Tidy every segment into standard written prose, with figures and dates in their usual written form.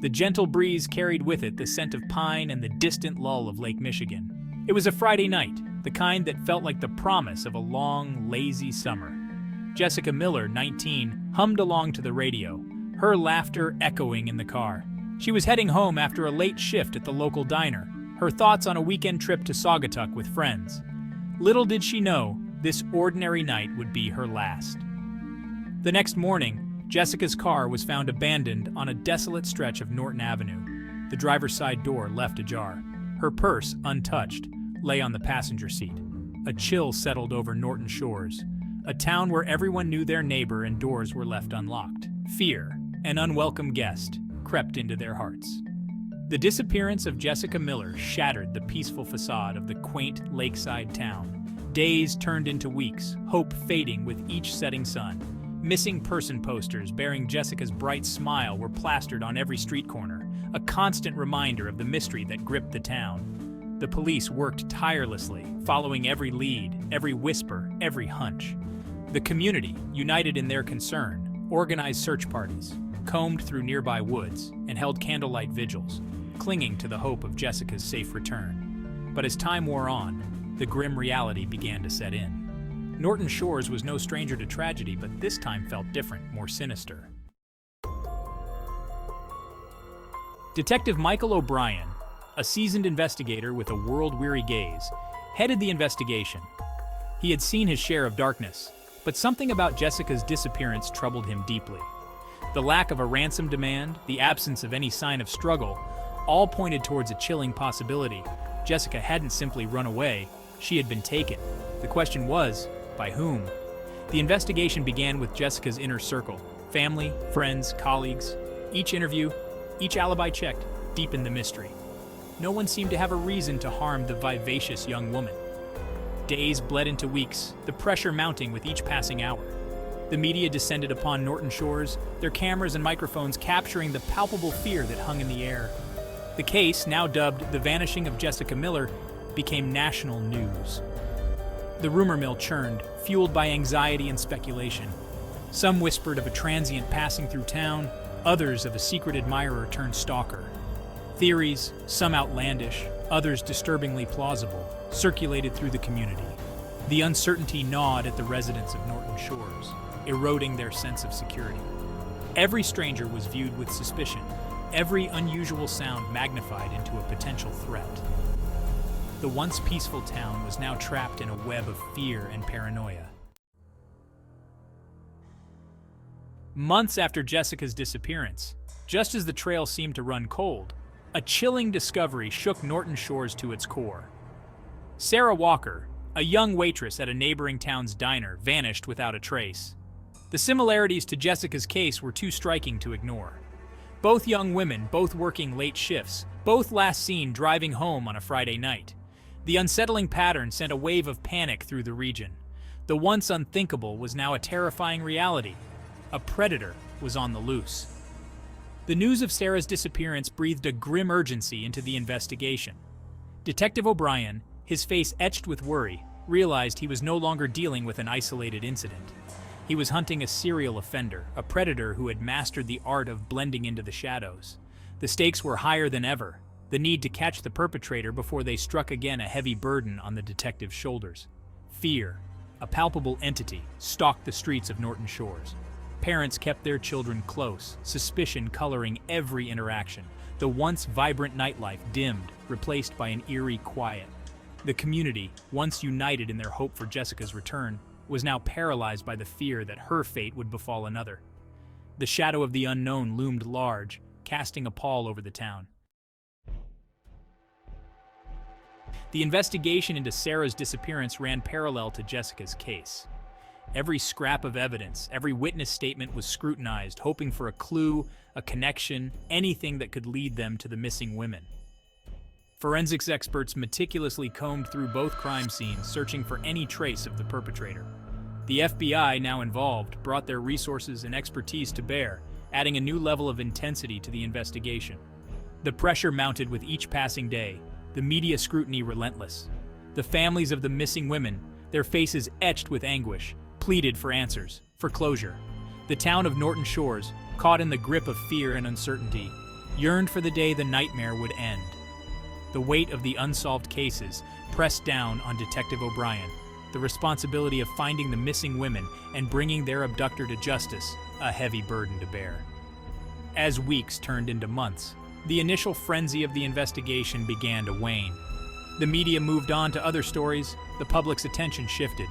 The gentle breeze carried with it the scent of pine and the distant lull of Lake Michigan. It was a Friday night, the kind that felt like the promise of a long, lazy summer. Jessica Miller, 19, hummed along to the radio, her laughter echoing in the car. She was heading home after a late shift at the local diner, her thoughts on a weekend trip to Saugatuck with friends. Little did she know, this ordinary night would be her last. The next morning, Jessica's car was found abandoned on a desolate stretch of Norton Avenue. The driver's side door left ajar. Her purse, untouched, lay on the passenger seat. A chill settled over Norton Shores, a town where everyone knew their neighbor and doors were left unlocked. Fear, an unwelcome guest, crept into their hearts. The disappearance of Jessica Miller shattered the peaceful facade of the quaint lakeside town. Days turned into weeks, hope fading with each setting sun. Missing person posters bearing Jessica's bright smile were plastered on every street corner, a constant reminder of the mystery that gripped the town. The police worked tirelessly, following every lead, every whisper, every hunch. The community, united in their concern, organized search parties, combed through nearby woods, and held candlelight vigils, clinging to the hope of Jessica's safe return. But as time wore on, the grim reality began to set in. Norton Shores was no stranger to tragedy, but this time felt different, more sinister. Detective Michael O'Brien, a seasoned investigator with a world-weary gaze, headed the investigation. He had seen his share of darkness, but something about Jessica's disappearance troubled him deeply. The lack of a ransom demand, the absence of any sign of struggle, all pointed towards a chilling possibility. Jessica hadn't simply run away, she had been taken. The question was, by whom? The investigation began with Jessica's inner circle. Family, friends, colleagues. Each interview, each alibi checked, deepened the mystery. No one seemed to have a reason to harm the vivacious young woman. Days bled into weeks, the pressure mounting with each passing hour. The media descended upon Norton Shores, their cameras and microphones capturing the palpable fear that hung in the air. The case, now dubbed the Vanishing of Jessica Miller, became national news. The rumor mill churned, fueled by anxiety and speculation. Some whispered of a transient passing through town, others of a secret admirer turned stalker. Theories, some outlandish, others disturbingly plausible, circulated through the community. The uncertainty gnawed at the residents of Norton Shores, eroding their sense of security. Every stranger was viewed with suspicion, every unusual sound magnified into a potential threat. The once peaceful town was now trapped in a web of fear and paranoia. Months after Jessica's disappearance, just as the trail seemed to run cold, a chilling discovery shook Norton Shores to its core. Sarah Walker, a young waitress at a neighboring town's diner, vanished without a trace. The similarities to Jessica's case were too striking to ignore. Both young women, both working late shifts, both last seen driving home on a Friday night. The unsettling pattern sent a wave of panic through the region. The once unthinkable was now a terrifying reality. A predator was on the loose. The news of Sarah's disappearance breathed a grim urgency into the investigation. Detective O'Brien, his face etched with worry, realized he was no longer dealing with an isolated incident. He was hunting a serial offender, a predator who had mastered the art of blending into the shadows. The stakes were higher than ever, the need to catch the perpetrator before they struck again a heavy burden on the detective's shoulders. Fear, a palpable entity, stalked the streets of Norton Shores. Parents kept their children close, suspicion coloring every interaction. The once vibrant nightlife dimmed, replaced by an eerie quiet. The community, once united in their hope for Jessica's return, was now paralyzed by the fear that her fate would befall another. The shadow of the unknown loomed large, casting a pall over the town. The investigation into Sarah's disappearance ran parallel to Jessica's case. Every scrap of evidence, every witness statement was scrutinized, hoping for a clue, a connection, anything that could lead them to the missing women. Forensics experts meticulously combed through both crime scenes, searching for any trace of the perpetrator. The FBI, now involved, brought their resources and expertise to bear, adding a new level of intensity to the investigation. The pressure mounted with each passing day, the media scrutiny relentless. The families of the missing women, their faces etched with anguish, pleaded for answers, for closure. The town of Norton Shores, caught in the grip of fear and uncertainty, yearned for the day the nightmare would end. The weight of the unsolved cases pressed down on Detective O'Brien, the responsibility of finding the missing women and bringing their abductor to justice, a heavy burden to bear. As weeks turned into months, the initial frenzy of the investigation began to wane. The media moved on to other stories, the public's attention shifted.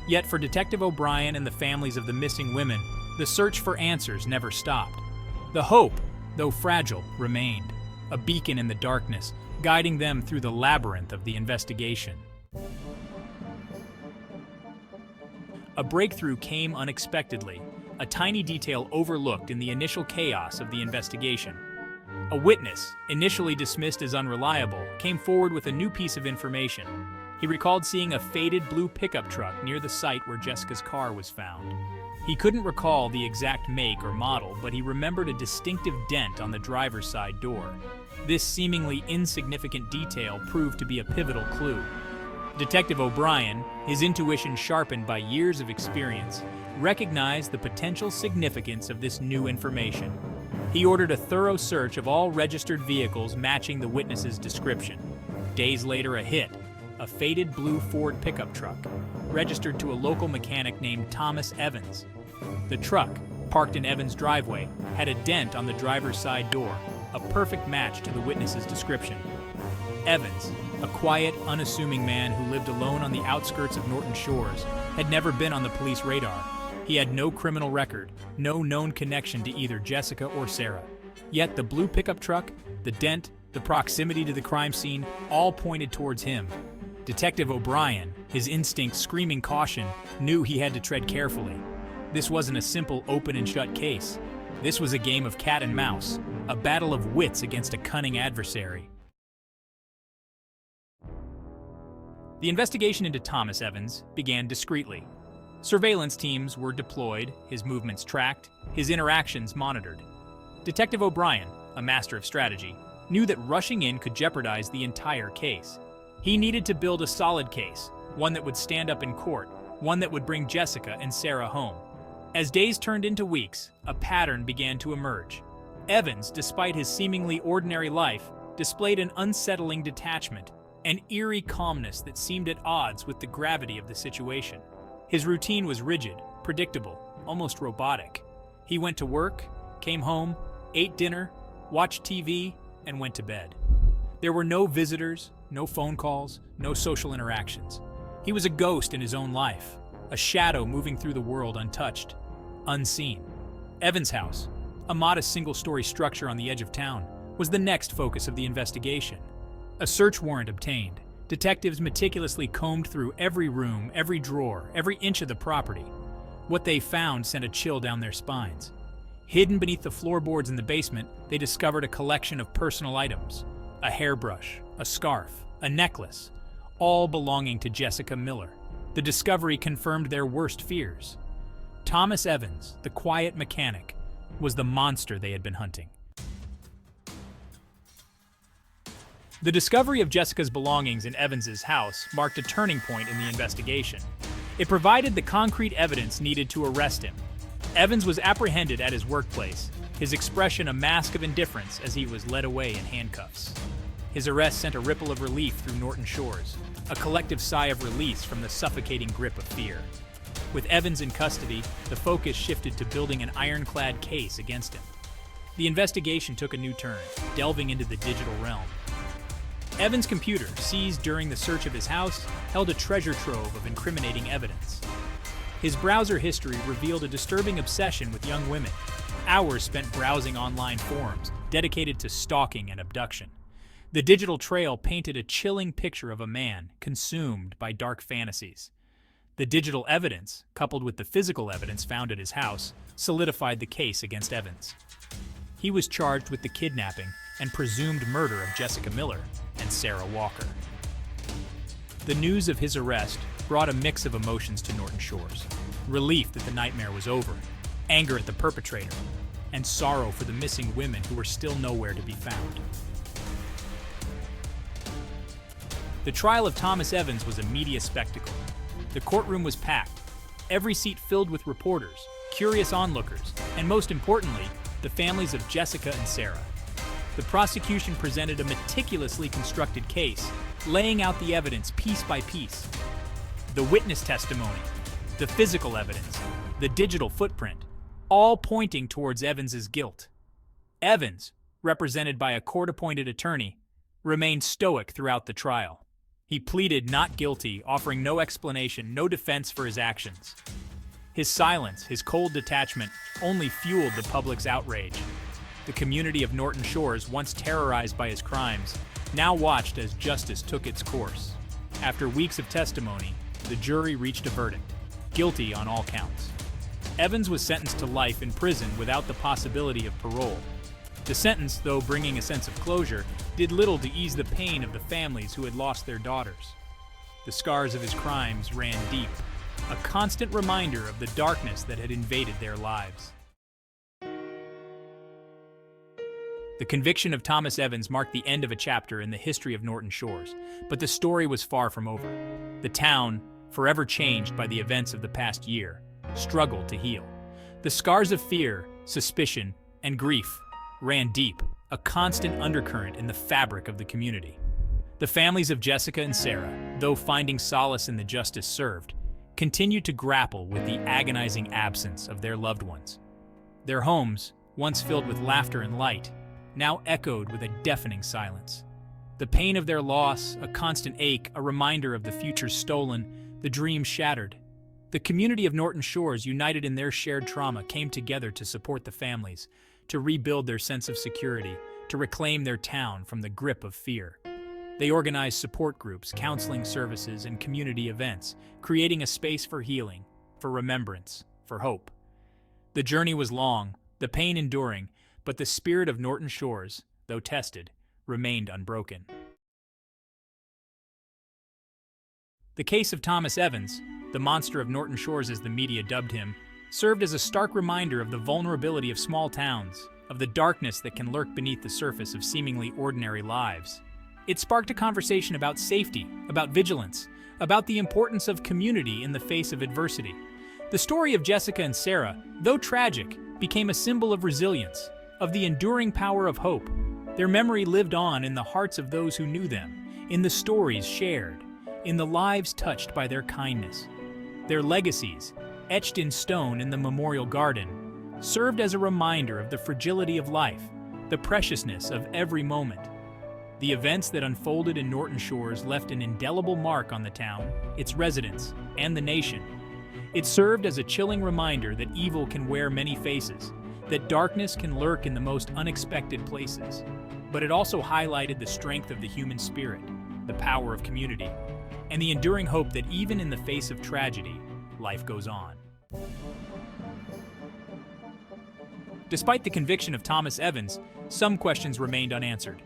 Yet for Detective O'Brien and the families of the missing women, the search for answers never stopped. The hope, though fragile, remained, a beacon in the darkness, guiding them through the labyrinth of the investigation. A breakthrough came unexpectedly, a tiny detail overlooked in the initial chaos of the investigation. A witness, initially dismissed as unreliable, came forward with a new piece of information. He recalled seeing a faded blue pickup truck near the site where Jessica's car was found. He couldn't recall the exact make or model, but he remembered a distinctive dent on the driver's side door. This seemingly insignificant detail proved to be a pivotal clue. Detective O'Brien, his intuition sharpened by years of experience, recognized the potential significance of this new information. He ordered a thorough search of all registered vehicles matching the witness's description. Days later, a hit, a faded blue Ford pickup truck, registered to a local mechanic named Thomas Evans. The truck, parked in Evans' driveway, had a dent on the driver's side door, a perfect match to the witness's description. Evans, a quiet, unassuming man who lived alone on the outskirts of Norton Shores, had never been on the police radar. He had no criminal record, no known connection to either Jessica or Sarah. Yet the blue pickup truck, the dent, the proximity to the crime scene, all pointed towards him. Detective O'Brien, his instincts screaming caution, knew he had to tread carefully. This wasn't a simple open and shut case. This was a game of cat and mouse, a battle of wits against a cunning adversary. The investigation into Thomas Evans began discreetly. Surveillance teams were deployed, his movements tracked, his interactions monitored. Detective O'Brien, a master of strategy, knew that rushing in could jeopardize the entire case. He needed to build a solid case, one that would stand up in court, one that would bring Jessica and Sarah home. As days turned into weeks, a pattern began to emerge. Evans, despite his seemingly ordinary life, displayed an unsettling detachment, an eerie calmness that seemed at odds with the gravity of the situation. His routine was rigid, predictable, almost robotic. He went to work, came home, ate dinner, watched TV, and went to bed. There were no visitors, no phone calls, no social interactions. He was a ghost in his own life, a shadow moving through the world untouched, unseen. Evans' house, a modest single-story structure on the edge of town, was the next focus of the investigation. A search warrant obtained. Detectives meticulously combed through every room, every drawer, every inch of the property. What they found sent a chill down their spines. Hidden beneath the floorboards in the basement, they discovered a collection of personal items. A hairbrush, a scarf, a necklace, all belonging to Jessica Miller. The discovery confirmed their worst fears. Thomas Evans, the quiet mechanic, was the monster they had been hunting. The discovery of Jessica's belongings in Evans's house marked a turning point in the investigation. It provided the concrete evidence needed to arrest him. Evans was apprehended at his workplace, his expression a mask of indifference as he was led away in handcuffs. His arrest sent a ripple of relief through Norton Shores, a collective sigh of release from the suffocating grip of fear. With Evans in custody, the focus shifted to building an ironclad case against him. The investigation took a new turn, delving into the digital realm. Evans' computer, seized during the search of his house, held a treasure trove of incriminating evidence. His browser history revealed a disturbing obsession with young women, hours spent browsing online forums dedicated to stalking and abduction. The digital trail painted a chilling picture of a man consumed by dark fantasies. The digital evidence, coupled with the physical evidence found at his house, solidified the case against Evans. He was charged with the kidnapping and presumed murder of Jessica Miller and Sarah Walker. The news of his arrest brought a mix of emotions to Norton Shores. Relief that the nightmare was over, anger at the perpetrator, and sorrow for the missing women who were still nowhere to be found. The trial of Thomas Evans was a media spectacle. The courtroom was packed, every seat filled with reporters, curious onlookers, and most importantly, the families of Jessica and Sarah. The prosecution presented a meticulously constructed case, laying out the evidence piece by piece. The witness testimony, the physical evidence, the digital footprint, all pointing towards Evans's guilt. Evans, represented by a court-appointed attorney, remained stoic throughout the trial. He pleaded not guilty, offering no explanation, no defense for his actions. His silence, his cold detachment, only fueled the public's outrage. The community of Norton Shores, once terrorized by his crimes, now watched as justice took its course. After weeks of testimony, the jury reached a verdict: guilty on all counts. Evans was sentenced to life in prison without the possibility of parole. The sentence, though bringing a sense of closure, did little to ease the pain of the families who had lost their daughters. The scars of his crimes ran deep, a constant reminder of the darkness that had invaded their lives. The conviction of Thomas Evans marked the end of a chapter in the history of Norton Shores, but the story was far from over. The town, forever changed by the events of the past year, struggled to heal. The scars of fear, suspicion, and grief ran deep, a constant undercurrent in the fabric of the community. The families of Jessica and Sarah, though finding solace in the justice served, continued to grapple with the agonizing absence of their loved ones. Their homes, once filled with laughter and light, now echoed with a deafening silence. The pain of their loss, a constant ache, a reminder of the future stolen, the dreams shattered. The community of Norton Shores, united in their shared trauma, came together to support the families, to rebuild their sense of security, to reclaim their town from the grip of fear. They organized support groups, counseling services, and community events, creating a space for healing, for remembrance, for hope. The journey was long, the pain enduring, but the spirit of Norton Shores, though tested, remained unbroken. The case of Thomas Evans, the monster of Norton Shores as the media dubbed him, served as a stark reminder of the vulnerability of small towns, of the darkness that can lurk beneath the surface of seemingly ordinary lives. It sparked a conversation about safety, about vigilance, about the importance of community in the face of adversity. The story of Jessica and Sarah, though tragic, became a symbol of resilience, of the enduring power of hope. Their memory lived on in the hearts of those who knew them, in the stories shared, in the lives touched by their kindness. Their legacies, etched in stone in the memorial garden, served as a reminder of the fragility of life, the preciousness of every moment. The events that unfolded in Norton Shores left an indelible mark on the town, its residents, and the nation. It served as a chilling reminder that evil can wear many faces, that darkness can lurk in the most unexpected places. But it also highlighted the strength of the human spirit, the power of community, and the enduring hope that even in the face of tragedy, life goes on. Despite the conviction of Thomas Evans, some questions remained unanswered.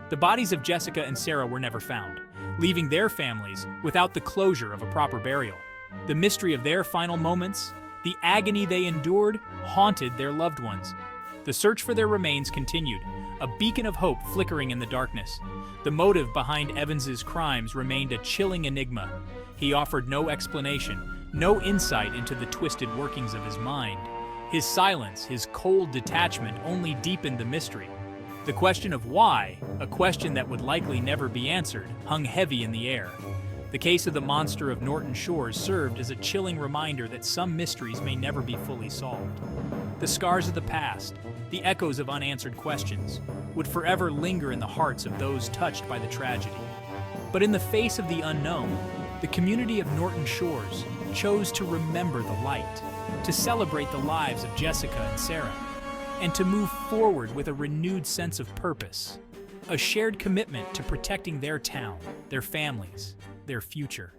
The bodies of Jessica and Sarah were never found, leaving their families without the closure of a proper burial. The mystery of their final moments, the agony they endured, haunted their loved ones. The search for their remains continued, a beacon of hope flickering in the darkness. The motive behind Evans's crimes remained a chilling enigma. He offered no explanation, no insight into the twisted workings of his mind. His silence, his cold detachment, only deepened the mystery. The question of why, a question that would likely never be answered, hung heavy in the air. The case of the monster of Norton Shores served as a chilling reminder that some mysteries may never be fully solved. The scars of the past, the echoes of unanswered questions, would forever linger in the hearts of those touched by the tragedy. But in the face of the unknown, the community of Norton Shores chose to remember the light, to celebrate the lives of Jessica and Sarah, and to move forward with a renewed sense of purpose, a shared commitment to protecting their town, their families, their future.